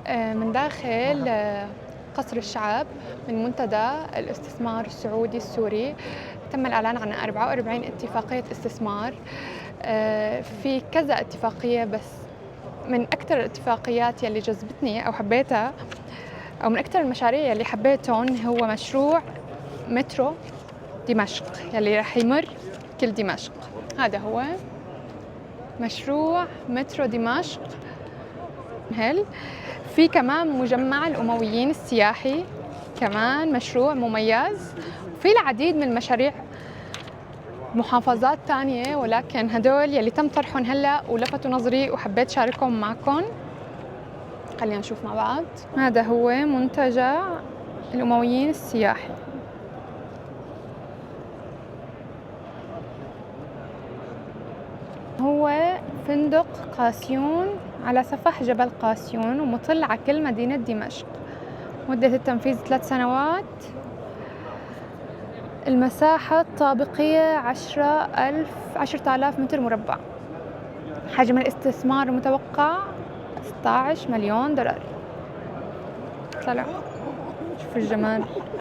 من داخل قصر الشعب من منتدى الاستثمار السعودي السوري. تم الإعلان عن 44 اتفاقية استثمار. في كذا اتفاقية، بس من أكثر الاتفاقيات يلي جذبتني أو حبيتها، أو من أكثر المشاريع يلي حبيتهم، هو مشروع مترو دمشق يلي رح يمر كل دمشق. هذا هو مشروع مترو دمشق. في كمان مجمع الأمويين السياحي، كمان مشروع مميز. في العديد من المشاريع محافظات تانية، ولكن هدول يلي تم طرحهم هلأ ولفتوا نظري وحبيت شاركهم معكم. خلينا نشوف مع بعض. هذا هو منتجع الأمويين السياحي. هو فندق قاسيون على سفح جبل قاسيون ومطل على كل مدينة دمشق. مدة التنفيذ 3 سنوات. المساحة الطابقية 10,000 متر مربع. حجم الاستثمار المتوقع 16 مليون دولار. طلع شوفوا الجمال.